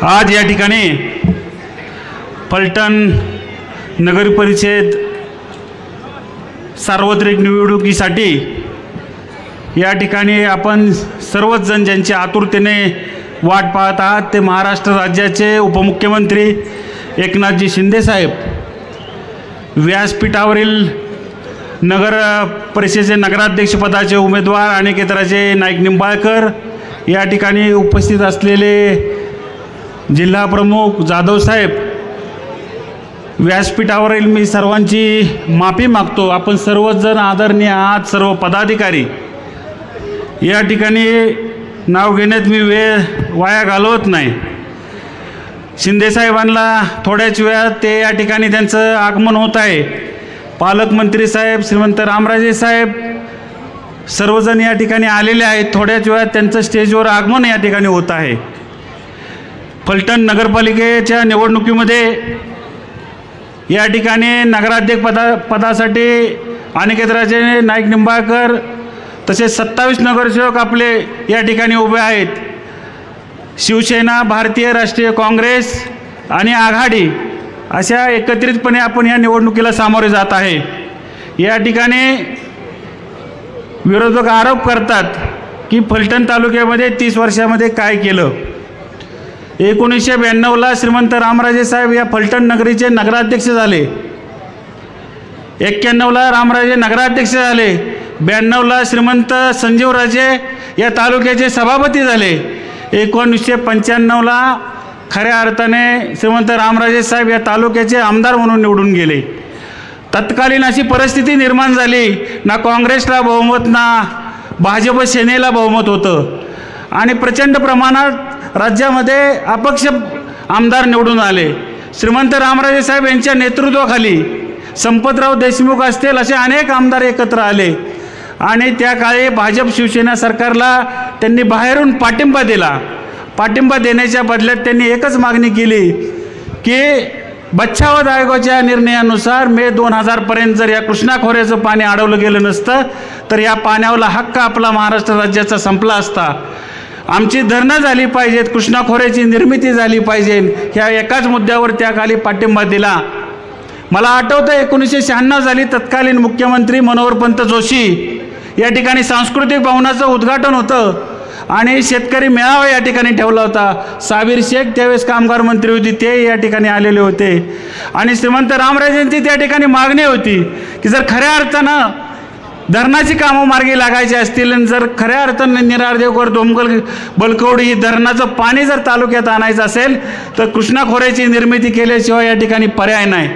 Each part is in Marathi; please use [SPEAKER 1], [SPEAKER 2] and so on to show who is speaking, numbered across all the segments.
[SPEAKER 1] आज या ठिकाणी फलटण नगर परिषद सार्वत्रिक निवडणुकीसाठी या ठिकाणी आपण सर्वच जण ज्यांची आतुरतेने वाट पाहत आहात ते महाराष्ट्र राज्याचे उपमुख्यमंत्री एकनाथजी शिंदे साहेब, व्यासपीठावरील नगर परिषदेचे नगराध्यक्षपदाचे उमेदवार अनिकेतराजे नाईक निंबाळकर, या ठिकाणी उपस्थित असलेले जिल्हा प्रमुख जाधव साहेब, व्यासपीठावरील मी सर्वांची माफी मागतो। आपण सर्वच जण आदरणीय आहात, सर्व पदाधिकारी। या ठिकाणी नाव घेण्यात मी वेळ वाया घालवत नाही। शिंदे साहेबांना थोड्याच वेळात ते या ठिकाणी त्यांचं आगमन होत आहे। पालकमंत्री साहेब श्रीमंत रामराजे साहेब सर्वजण या ठिकाणी आलेले आहेत। थोड्याच वेळात त्यांचं स्टेजवर आगमन या ठिकाणी होत आहे। फलटण नगरपालिकेच्या निवडणुकीमध्ये या ठिकाणी नगराध्यक्ष पदासाठी अनिकेतराजे नाईक निंबाळकर तसेच 27 नगरसेवक आपले या ठिकाणी उभे आहेत। शिवसेना, भारतीय राष्ट्रीय काँग्रेस आणि आघाडी अशा एकत्रितपणे आपण या निवडणुकीला सामोरे जात आहे। या ठिकाणी विरोधक आरोप करतात की फलटण तालुक्यामध्ये 30 वर्षामध्ये काय केलं। 1992ला श्रीमंत रामराजे साहेब या फलटण नगरीचे नगराध्यक्ष झाले। 91ला रामराजे नगराध्यक्ष झाले। 92ला श्रीमंत संजीवराजे या तालुक्याचे सभापती झाले। 1995ला खऱ्या अर्थाने श्रीमंत रामराजे साहेब या तालुक्याचे आमदार म्हणून निवडून गेले। तत्कालीन अशी परिस्थिती निर्माण झाली, ना काँग्रेसला बहुमत ना भाजप सेनेला बहुमत होतं आणि प्रचंड प्रमाणात राज्यामध्ये अपक्ष आमदार निवडून आले। श्रीमंत रामराजे साहेब यांच्या नेतृत्वाखाली संपतराव देशमुख असतील असे अनेक आमदार एकत्र आले आणि त्या काळी भाजप शिवसेना सरकारला त्यांनी बाहेरून पाठिंबा दिला। पाठिंबा देण्याच्या बदल्यात त्यांनी एकच मागणी केली की बच्छावत आयोगाच्या निर्णयानुसार मे 2000पर्यंत जर या कृष्णा खोऱ्याचं पाणी अडवलं गेलं नसतं तर या पाण्यावरला हक्क आपला महाराष्ट्र राज्याचा संपला असता। आमची धरणं झाली पाहिजेत, कृष्णा खोऱ्याची निर्मिती झाली पाहिजे, ह्या एकाच मुद्द्यावर त्या खाली पाठिंबा दिला। मला आठवतं 1996 झाली, तत्कालीन मुख्यमंत्री मनोहरपंत जोशी या ठिकाणी सांस्कृतिक भवनाचं उद्घाटन होतं आणि शेतकरी मेळावा या ठिकाणी ठेवला होता। साबीर शेख त्यावेळेस कामगार मंत्री होती, ते या ठिकाणी आलेले होते आणि श्रीमंत रामराजेंची त्या ठिकाणी मागणी होती की जर खऱ्या अर्थानं धरणाची कामं मार्गी लागायची असतील आणि जर खऱ्या अर्थानं निरारदेवकर धोमकल बलकवडी ही धरणाचं पाणी जर तालुक्यात आणायचं असेल तर कृष्णा खोऱ्याची निर्मिती केल्याशिवाय या ठिकाणी पर्याय नाही।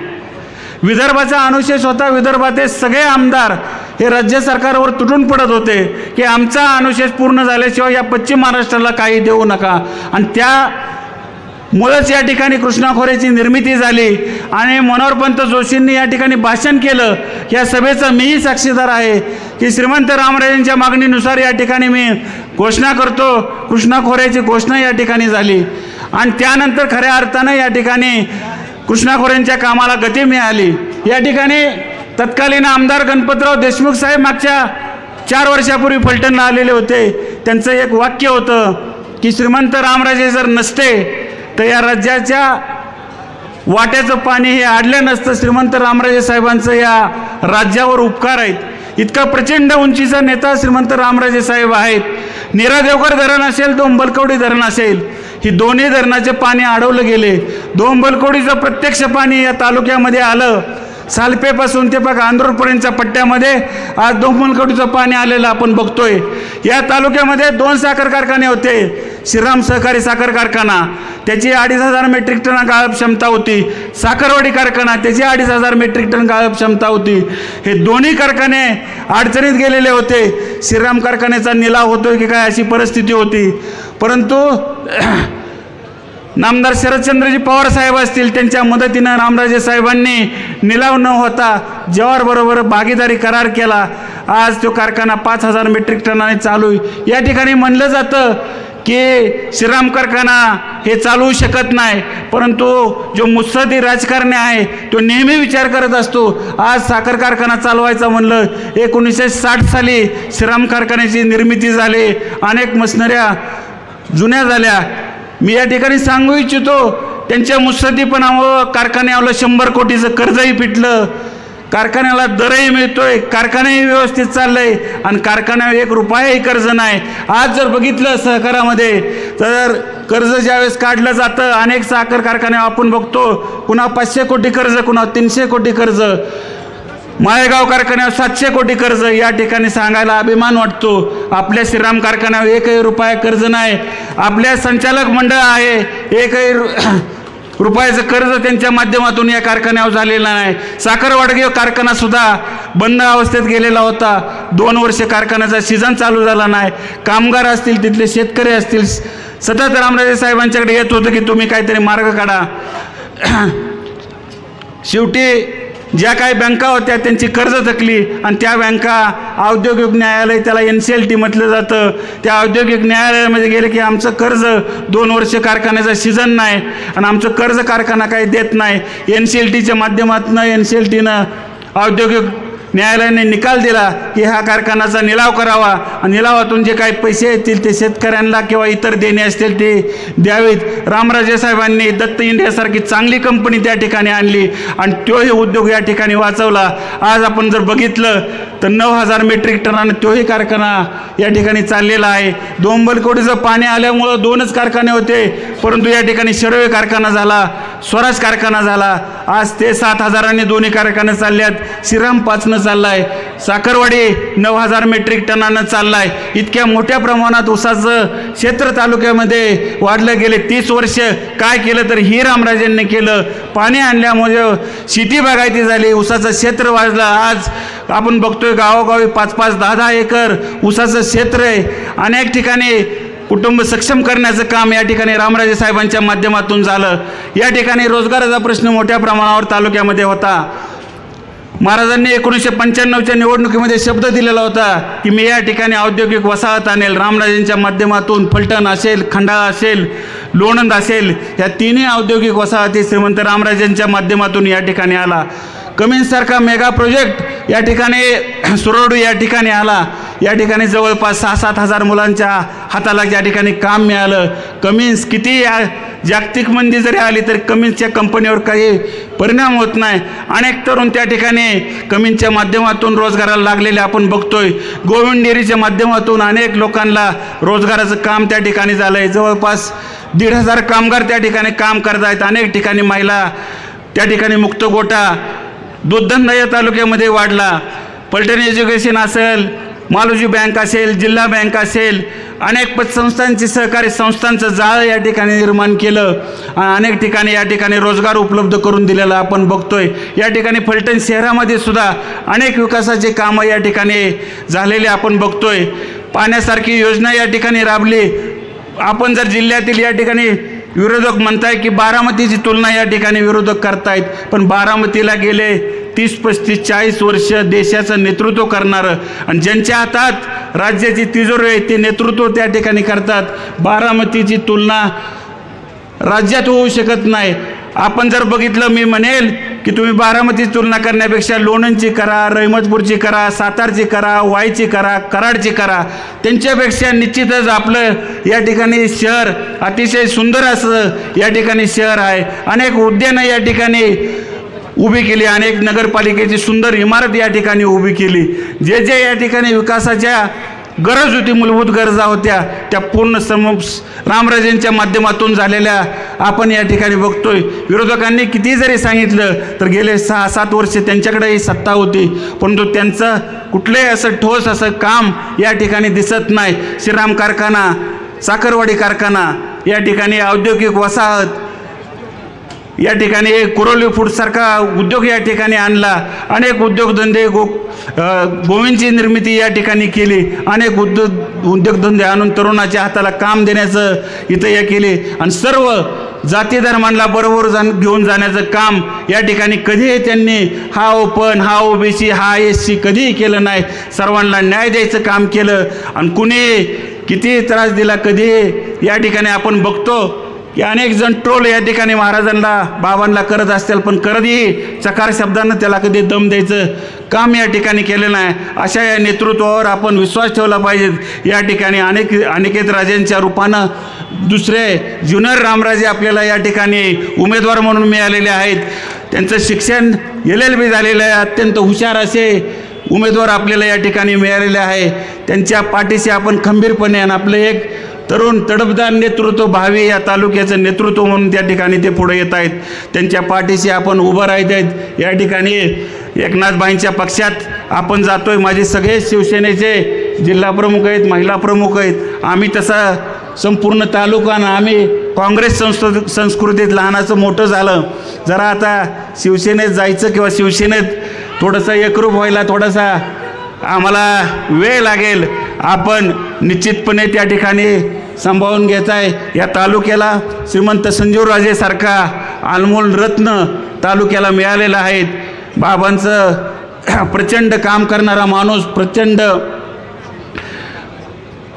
[SPEAKER 1] विदर्भाचा अनुशेष होता, विदर्भाचे सगळे आमदार हे राज्य सरकारवर तुटून पडत होते की आमचा अनुशेष पूर्ण झाल्याशिवाय या पश्चिम महाराष्ट्राला काही देऊ नका आणि त्यामुळेच या ठिकाणी कृष्णा खोऱ्याची निर्मिती झाली आणि मनोहरपंत जोशींनी या ठिकाणी भाषण केलं। या सभेचा मीही साक्षीदार आहे की श्रीमंत रामराजेंच्या मागणीनुसार या ठिकाणी मी घोषणा करतो, कृष्णा खोऱ्याची घोषणा या ठिकाणी झाली आणि त्यानंतर खऱ्या अर्थानं या ठिकाणी कृष्णा खोऱ्यांच्या कामाला गती मिळाली। या ठिकाणी तत्कालीन आमदार गणपतराव देशमुख साहेब मागच्या 4 वर्षापूर्वी फलटणला आलेले होते। त्यांचं एक वाक्य होतं की श्रीमंत रामराजे जर नसते तर या राज्याच्या वाट्याचं पाणी हे अडलं नसतं। श्रीमंत रामराजे साहेबांचं या राज्यावर उपकार आहेत। इतका प्रचंड उंचीचा नेता श्रीमंत रामराजे साहेब आहेत। निरादेवकर धरण असेल, दोंबलकवडी धरण असेल, ही दोन्ही धरणाचे पाणी अडवलं गेले। दोंबलकवडीचं प्रत्यक्ष पाणी या तालुक्यामध्ये आलं। सालपेपासून ते बघा आंध्रपर्यंतच्या पट्ट्यामध्ये आज दोंबलकवडीचं पाणी आलेलं आपण बघतोय। या तालुक्यामध्ये 2 साखर कारखाने होते। श्रीराम सहकारी साखर कारखाना, त्याची 2500 मेट्रिक टन गाळप क्षमता होती। साखरवाडी कारखाना, त्याची 2500 मेट्रिक टन गाळप क्षमता होती। हे दोन्ही कारखाने अडचणीत गेलेले होते। श्रीराम कारखान्याचा निलाव होतोय की काय अशी परिस्थिती होती, परंतु नामदार शरदचंद्रजी पवार साहेब असतील त्यांच्या मदतीनं रामराजे साहेबांनी निलाव न होता जवाहरबरोबर भागीदारी करार केला। आज तो कारखाना 5000 मेट्रिक टनाने चालू आहे। या ठिकाणी म्हणलं जातं की श्रीराम कारखाना हे चालवू शकत नाही, परंतु जो मुत्सदी राजकारणी आहे तो नेहमी विचार करत असतो। आज साखर कारखाना चालवायचा म्हणलं 1960 साली श्रीराम कारखान्याची निर्मिती झाली। अनेक मशिनऱ्या जुन्या झाल्या। मी या ठिकाणी सांगू इच्छितो, त्यांच्या मुत्सद्दीपणामुळं कारखान्याला 100 कोटीचं कर्जही फिटलं, कारखान्याला दरही मिळतोय, कारखानाही व्यवस्थित चाललंय आणि कारखान्यावर 1 रुपयाही कर्ज नाही. आज जर बघितलं सहकारामध्ये तर कर्ज ज्यावेळेस काढलं जातं, अनेक साखर कारखाने आपण बघतो, कुणा 500 कोटी कर्ज, कुणा 300 कोटी कर्ज, माळेगाव कारखान्यावर 700 कोटी कर्ज. या ठिकाणी सांगायला अभिमान वाटतो, आपल्या श्रीराम कारखान्यावर 1 रुपया कर्ज नाही. आपल्या संचालक मंडळ आहे, 1 रुपयाचं कर्ज त्यांच्या माध्यमातून या कारखान्यावर झालेलं नाही. साखरवाडगे कारखाना सुद्धा बंद अवस्थेत गेलेला होता, 2 वर्ष कारखान्याचा सीझन चालू झाला नाही. कामगार असतील, तिथले शेतकरी असतील, सतत रामराजे साहेबांच्याकडे येत होतं की तुम्ही काहीतरी मार्ग काढा. शेवटी ज्या काही बँका होत्या त्यांची कर्ज थकली आणि त्या बँका औद्योगिक न्यायालय, त्याला NCLT म्हटलं जातं, त्या औद्योगिक न्यायालयामध्ये गेले की आमचं कर्ज 2 वर्ष कारखान्याचा सीझन नाही आणि आमचं कर्ज कारखाना काही देत नाही. NCLTच्या माध्यमातून NCLTनं औद्योगिक न्यायालयाने निकाल दिला की हा कारखान्याचा निलाव करावा आणि निलावातून जे काही पैसे येतील ते शेतकऱ्यांना किंवा इतर देणे असतील ते द्यावेत. रामराजे साहेबांनी दत्त इंडियासारखी चांगली कंपनी त्या ठिकाणी आणली आणि तोही उद्योग या ठिकाणी वाचवला. आज आपण जर बघितलं तर 9000 मेट्रिक टनानं तोही कारखाना या ठिकाणी चाललेला आहे. दोंबलकोडीचं पाणी आल्यामुळं 2च कारखाने होते, परंतु या ठिकाणी शरवे कारखाना झाला, स्वराज कारखाना झाला. आज ते 7000 दोन्ही कारखाने चालल्यात. श्रीराम 5 चाललाय, साखरवाडी 9000 मेट्रिक टनानं चाललाय. इतक्या मोठ्या प्रमाणात ऊसाचं क्षेत्र तालुक्यामध्ये वाढलं. गेले 30 वर्ष काय केलं तर ही रामराजेंनी केलं. पाणी आणल्यामुळे शेती बागायती झाली, ऊसाचं क्षेत्र वाढलं. आज आपण बघतोय गावोगावी 5-5, 10-10 एकर ऊसाचं क्षेत्र आहे. अनेक ठिकाणी कुटुंब सक्षम करण्याचं काम या ठिकाणी रामराजे साहेबांच्या माध्यमातून झालं. या ठिकाणी रोजगाराचा प्रश्न मोठ्या प्रमाणावर तालुक्यामध्ये होता. महाराजांनी 1995च्या निवडणुकीमध्ये शब्द दिलेला होता की मी या ठिकाणी औद्योगिक वसाहत आणेल. रामराजेंच्या माध्यमातून फलटण असेल, खंडाळा असेल, लोणंद असेल, या 3ही औद्योगिक वसाहती श्रीमंत रामराजेंच्या माध्यमातून या ठिकाणी आला. कमिन्ससारखा मेगा प्रोजेक्ट या ठिकाणी सुरोडू या ठिकाणी आला. या ठिकाणी जवळपास 6-7 हजार मुलांच्या हाताला या ठिकाणी काम मिळालं. कमिन्स किती जागतिक मंदी जरी आली तरी कमिन्सच्या कंपनीवर काही परिणाम होत नाही. अनेक तरुण त्या ठिकाणी कमिन्सच्या माध्यमातून रोजगाराला लागलेले आपण बघतोय. गोविंद डेअरीच्या माध्यमातून अनेक लोकांना रोजगाराचं काम त्या ठिकाणी झालं आहे. जवळपास 1,500 कामगार त्या ठिकाणी काम करत आहेत. अनेक ठिकाणी महिला त्या ठिकाणी मुक्त गोटा दूधधंदा या तालुक्यामध्ये वाढला. पलटण एज्युकेशन असेल, मालोजी बँक असेल, जिल्हा बँक असेल, अनेक पतसंस्थांची सहकारी संस्थांचं जाळं या ठिकाणी निर्माण केलं. अनेक ठिकाणी या ठिकाणी रोजगार उपलब्ध करून दिलेला आपण बघतोय. या ठिकाणी फलटण शहरामध्ये सुद्धा अनेक विकासाचे कामं या ठिकाणी झालेले आपण बघतोय. पाण्यासारखी योजना या ठिकाणी राबली. आपण जर जिल्ह्यातील या ठिकाणी विरोधक म्हणताय की बारामतीची तुलना या ठिकाणी विरोधक करतायत, पण बारामतीला गेले 30-35-40 वर्ष देशाचं नेतृत्व करणारं आणि ज्यांच्या हातात राज्याची तिजोरी आहे ते नेतृत्व त्या ठिकाणी करतात. बारामतीची तुलना राज्यात होऊ शकत नाही. आपण जर बघितलं, मी म्हणेल की तुम्ही बारामतीची तुलना करण्यापेक्षा लोणंदची करा, रहमतपूरची करा, सातारची करा, वाईची करा, कराडची करा. त्यांच्यापेक्षा निश्चितच आपलं या ठिकाणी शहर अतिशय सुंदर असं या ठिकाणी शहर आहे. अनेक उद्यानं या ठिकाणी उभी केली, अनेक नगरपालिकेची सुंदर इमारत या ठिकाणी उभी केली. जे जे या ठिकाणी विकासाच्या गरज होती, मूलभूत गरजा होत्या, त्या पूर्ण रामराजेंच्या माध्यमातून झालेल्या आपण या ठिकाणी बघतोय. विरोधकांनी किती जरी सांगितलं तर गेले 6-7 वर्ष त्यांच्याकडेही सत्ता होती, परंतु त्यांचं कुठलंही असं ठोस असं काम या ठिकाणी दिसत नाही. श्रीराम कारखाना, साखरवाडी कारखाना, या ठिकाणी औद्योगिक वसाहत, या ठिकाणी कुरोली फूडसारखा उद्योग या ठिकाणी आणला. अनेक उद्योगधंदे गोविंदची निर्मिती या ठिकाणी केली. अनेक उद्योगधंदे आणून तरुणाच्या हाताला काम देण्याचं इथं या केले आणि सर्व जाती धर्मांना बरोबर घेऊन जाण्याचं काम या ठिकाणी कधीही त्यांनी हा ओपन, हा OBC, हा SC कधीही केलं नाही. सर्वांना न्याय द्यायचं काम केलं आणि कुणी किती त्रास दिला कधी या ठिकाणी आपण बघतो. की अनेक जण ट्रोल या ठिकाणी महाराजांना बाबांना करत असतील, पण कधीही चकार शब्दांना त्याला कधी दम द्यायचं काम या ठिकाणी केलं नाही. अशा या नेतृत्वावर आपण विश्वास ठेवला पाहिजे. या ठिकाणी अनिकेत राजेंच्या रूपानं दुसरे ज्युनियर रामराजे आपल्याला या ठिकाणी उमेदवार म्हणून मिळालेले आहेत. त्यांचं शिक्षण LLB झालेलं आहे. अत्यंत हुशार असे उमेदवार आपल्याला या ठिकाणी मिळालेले आहे. त्यांच्या पाठीशी आपण खंबीरपणे आणि आपलं एक तरुण तडफदार नेतृत्व, भावी या तालुक्याचं नेतृत्व म्हणून त्या ठिकाणी ते पुढे येत आहेत. त्यांच्या पाठीशी आपण उभं राहत आहेत. या ठिकाणी एकनाथबाईंच्या पक्षात आपण जातोय. माझे सगळे शिवसेनेचे जिल्हा प्रमुख आहेत, महिला प्रमुख आहेत. आम्ही तसा संपूर्ण तालुका ना आम्ही काँग्रेस संस्कृतीत लहानाचं मोठं झालं. जरा आता शिवसेनेत जायचं किंवा शिवसेनेत थोडंसं एकरूप व्हायला थोडासा आम्हाला वेळ लागेल. आपण निश्चितपणे त्या ठिकाणी सांभाळून घ्यायचं आहे. या तालुक्याला श्रीमंत संजीवराजेसारखा अनमोल रत्न तालुक्याला मिळालेला आहेत. बाबांचं प्रचंड काम करणारा माणूस, प्रचंड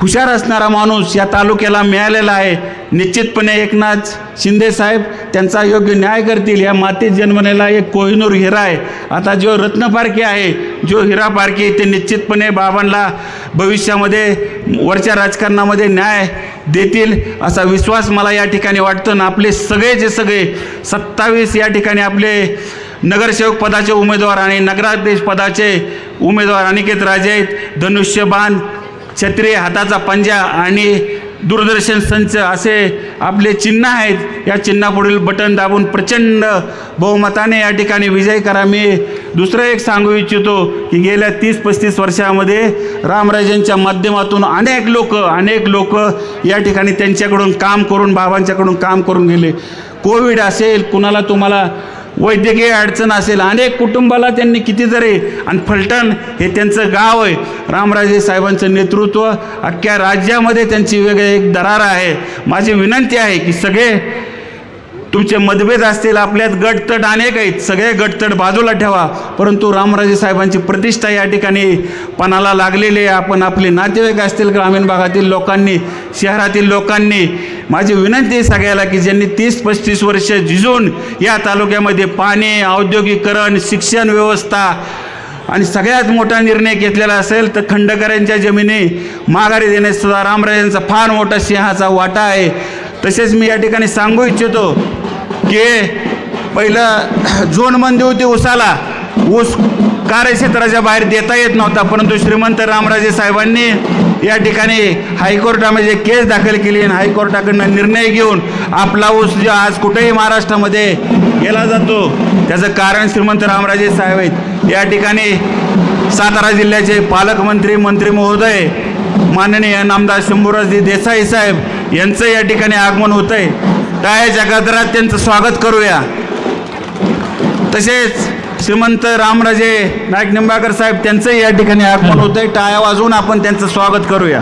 [SPEAKER 1] हुशार असणारा माणूस या तालुक्याला मिळालेला आहे. निश्चितपणे एकनाथ शिंदे साहेब त्यांचा योग्य न्याय करतील. या मातीत जन्मलेला एक कोहिनूर हिरा आहे. आता जो रत्नपारखी आहे, जो हिरा पारखी, ते निश्चितपणे बाबांना भविष्यामध्ये वरच्या राजकारणामध्ये न्याय देतील असा विश्वास मला या ठिकाणी वाटतो. ना आपले सगळेचे सगळे 27 या ठिकाणी आपले नगरसेवक पदाचे उमेदवार आणि नगराध्यक्ष पदाचे उमेदवार अनिकेत राजे आहेत. धनुष्यबाण, छत्री, हाताचा पंजा आणि दूरदर्शन संच असे आपले चिन्ह आहेत. या चिन्हापुढील बटन दाबून प्रचंड बहुमताने या ठिकाणी विजय करा. मी दुसरं एक सांगू इच्छितो की गेल्या 30-35 वर्षामध्ये रामराजेंच्या माध्यमातून अनेक लोक या ठिकाणी त्यांच्याकडून काम करून, बाबांच्याकडून काम करून गेले. कोविड असेल, कुणाला तुम्हाला वैद्यकीय अडचण असेल, अनेक कुटुंबाला त्यांनी कितीतरी, आणि फलटण हे त्यांचं गाव आहे. रामराजे साहेबांचं नेतृत्व अख्ख्या राज्यामध्ये त्यांची वेगळी एक दरार आहे. माझी विनंती आहे की सगळे तुमचे मतभेद असतील, आपल्यात गटतट अनेक आहेत, सगळे गटतट बाजूला ठेवा. परंतु रामराजे साहेबांची प्रतिष्ठा या ठिकाणी पणाला लागलेली आहे. आपण आपले नातेवाईक असतील, ग्रामीण भागातील लोकांनी, शहरातील लोकांनी, माझी विनंती आहे सगळ्याला की ज्यांनी 30-35 वर्ष झिजून या तालुक्यामध्ये पाणी, औद्योगिकरण, शिक्षण व्यवस्था आणि सगळ्यात मोठा निर्णय घेतलेला असेल तर खंडकरांच्या जमिनी माघारी देण्यासुद्धा रामराजेंचा फार मोठा सिंहाचा वाटा आहे. तसेच मी या ठिकाणी सांगू इच्छितो की पहिलं झोनबंदी होती ऊसाला, ऊस कार्यक्षेत्राच्या बाहेर देता येत नव्हता. परंतु श्रीमंत रामराजे साहेबांनी या ठिकाणी हायकोर्टामध्ये केस दाखल केली आणि हायकोर्टाकडनं निर्णय घेऊन आपला ऊस जो आज कुठेही महाराष्ट्रामध्ये केला जातो त्याचं कारण श्रीमंत रामराजे साहेब आहेत. या ठिकाणी सातारा जिल्ह्याचे पालकमंत्री, मंत्री महोदय माननीय नामदार शंभूराजजी देसाई साहेब यांचं या ठिकाणी आगमन होतं आहे. टाळ्याच्या गजरात त्यांचं स्वागत करूया. तसेच श्रीमंत रामराजे नाईक निंबाळकर साहेब त्यांचंही या ठिकाणी आगमन होतं आहे. टाळ्या वाजवून आपण त्यांचं स्वागत करूया.